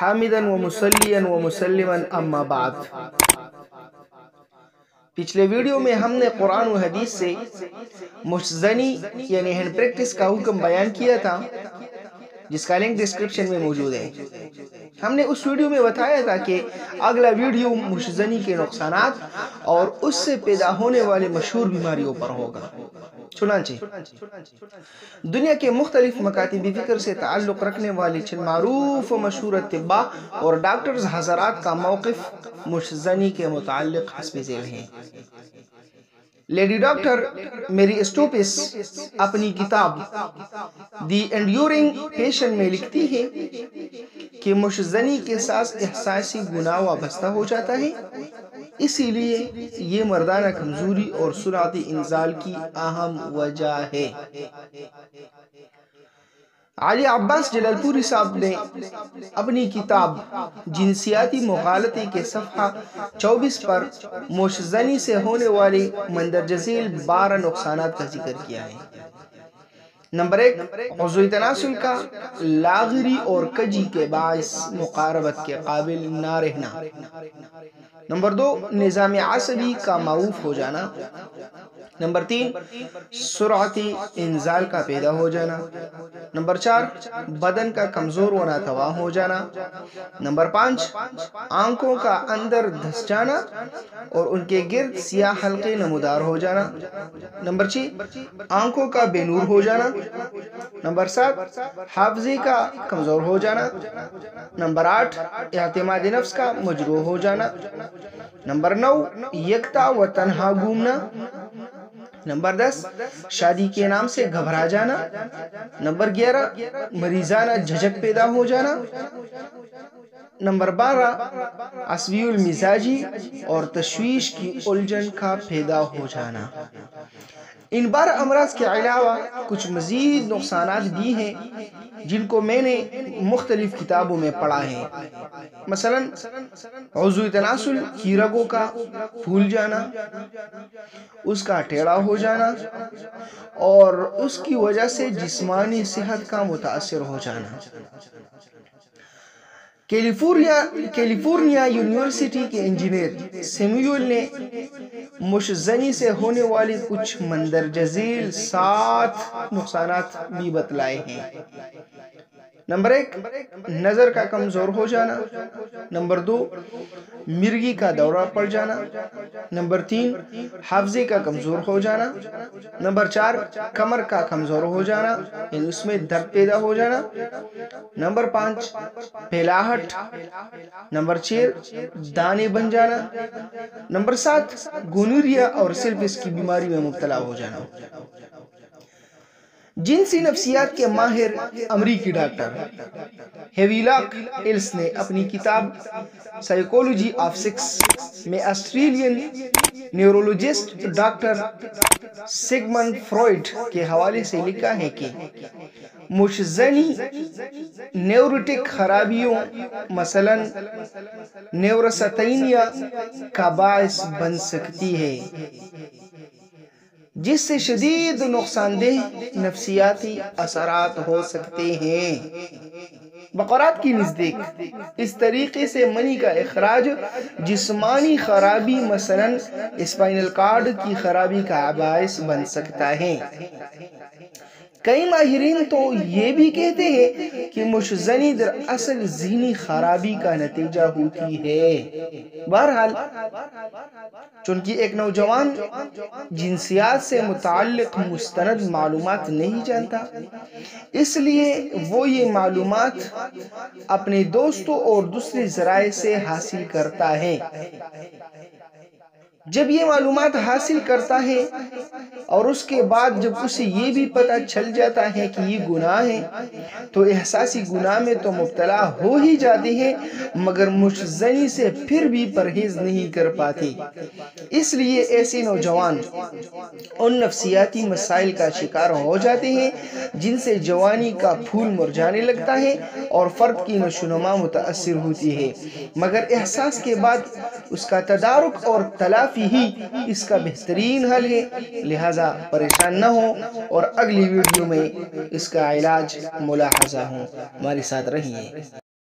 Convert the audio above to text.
حامدن و مسلین و مسلمن اما بعد۔ پچھلے ویڈیو میں ہم نے قرآن و حدیث سے مشزنی یعنی ہینڈ پریکٹس کا حکم بیان کیا تھا، جس کا لنک ڈسکرپشن میں موجود ہے۔ ہم نے اس ویڈیو میں بتایا تھا کہ اگلا ویڈیو مشزنی کے نقصانات اور اس سے پیدا ہونے والے مشہور بیماریوں پر ہوگا۔ چنانچہ دنیا کے مختلف مکاتب فکر سے تعلق رکھنے والی چند معروف و مشہور اطباء اور ڈاکٹرز حضرات کا موقف مشزنی کے متعلق حسب ذیل ہے۔ لیڈی ڈاکٹر میری اسٹوپس اپنی کتاب دی انڈیورنگ پیشنٹ میں لکھتی ہے کہ مشزنی کے ساتھ احساسی گناہ وابستہ ہو جاتا ہے، اسی لیے یہ مردانہ کمزوری اور سرعت انزال کی اہم وجہ ہے۔ علی عباس جلال پوری صاحب نے اپنی کتاب جنسیاتی مغالطے کے صفحہ 24 پر مشزنی سے ہونے والے مندرجہ ذیل 12 نقصانات کا ذکر کیا ہے۔ نمبر 1، عضو تناسل کا لاغری اور کجی کے باعث مقاربت کے قابل نہ رہنا۔ نمبر 2، نظام عصبی کا معوف ہو جانا۔ نمبر 3، سرعت انزال کا پیدا ہو جانا۔ نمبر 4، بدن کا کمزور و ناتواں ہو جانا۔ نمبر 5، آنکھوں کا اندر دھس جانا اور ان کے گرد سیاہ حلقے نمودار ہو جانا۔ نمبر 6، آنکھوں کا بے نور ہو جانا۔ نمبر 7، حافظے کا کمزور ہو جانا۔ نمبر 8، اعتماد نفس کا مجروح ہو جانا۔ نمبر 9، یکتا و تنہا گھومنا۔ نمبر 10، شادی کے نام سے گھبرا جانا۔ نمبر 11، مریضانہ جھجک پیدا ہو جانا۔ نمبر 12، عصبی المزاجی اور تشویش کی الجھن کا پیدا ہو جانا۔ ان 12 امراض کے علاوہ کچھ مزید نقصانات بھی ہیں جن کو میں نے مختلف کتابوں میں پڑھا ہے۔ مثلا عضو تناسل کی رگوں کا پھول جانا، اس کا ٹیڑھا ہو جانا اور اس کی وجہ سے جسمانی صحت کا متاثر ہو جانا۔ کیلیفورنیا یونیورسٹی کے انجینئر سیموئل نے مشزنی سے ہونے والی کچھ مندرجہ ذیل 7 نقصانات بھی بتلائے ہیں۔ نمبر 1، نظر کا کمزور ہو جانا۔ نمبر 2، مرگی کا دورہ پڑ جانا۔ نمبر 3، حافظے کا کمزور ہو جانا۔ نمبر 4، کمر کا کمزور ہو جانا، یعنی اس میں درد پیدا ہو جانا۔ نمبر 5، پھیلاہٹ۔ نمبر 6، دانے بن جانا۔ نمبر 7، گونوریا اور سفلس کی بیماری میں مبتلا ہو جانا۔ جنسی نفسیات کے ماہر امریکی ڈاکٹر ہیویلاک ایلس نے اپنی کتاب سائیکولوجی آف سیکس میں Australian neurologist doctor Sigmund Freud کے حوالے سے لکھا ہے کہ مشزنی نیوروٹک خرابیوں مثلا نیورستینیا کا باعث بن سکتی ہے، جس سے شدید نقصان دہ نفسیاتی اثرات ہو سکتے ہیں۔ بقرات کی نزدیک اس طریقے سے منی کا اخراج جسمانی خرابی مثلا اسپائنل کارڈ کی خرابی کا باعث بن سکتا ہے۔ کئی ماہرین تو یہ بھی کہتے ہیں کہ مشزنی دراصل ذہنی خرابی کا نتیجہ ہوتی ہے۔ بہرحال چونکہ ایک نوجوان جنسیات سے متعلق مستند معلومات نہیں جانتا، اس لیے وہ یہ معلومات اپنے دوستوں اور دوسرے ذرائع سے حاصل کرتا ہے۔ جب یہ معلومات حاصل کرتا ہے اور اس کے بعد جب اسے یہ بھی پتہ چل جاتا ہے کہ یہ گناہ ہے، تو احساسی گناہ میں تو مبتلا ہو ہی جاتے ہیں، مگر مشزنی سے پھر بھی پرہیز نہیں کر پاتے۔ اس لیے ایسے نوجوان ان نفسیاتی مسائل کا شکار ہو جاتے ہیں جن سے جوانی کا پھول مرجھانے لگتا ہے اور فرد کی نشو و نما متاثر ہوتی ہے، مگر احساس کے بعد اس کا تدارک اور تلافی ہی اس کا بہترین حل ہے۔ لہٰذا پریشان نہ ہو اور اگلی ویڈیو میں اس کا علاج ملاحظہ ہوں۔ ہمارے ساتھ رہیے۔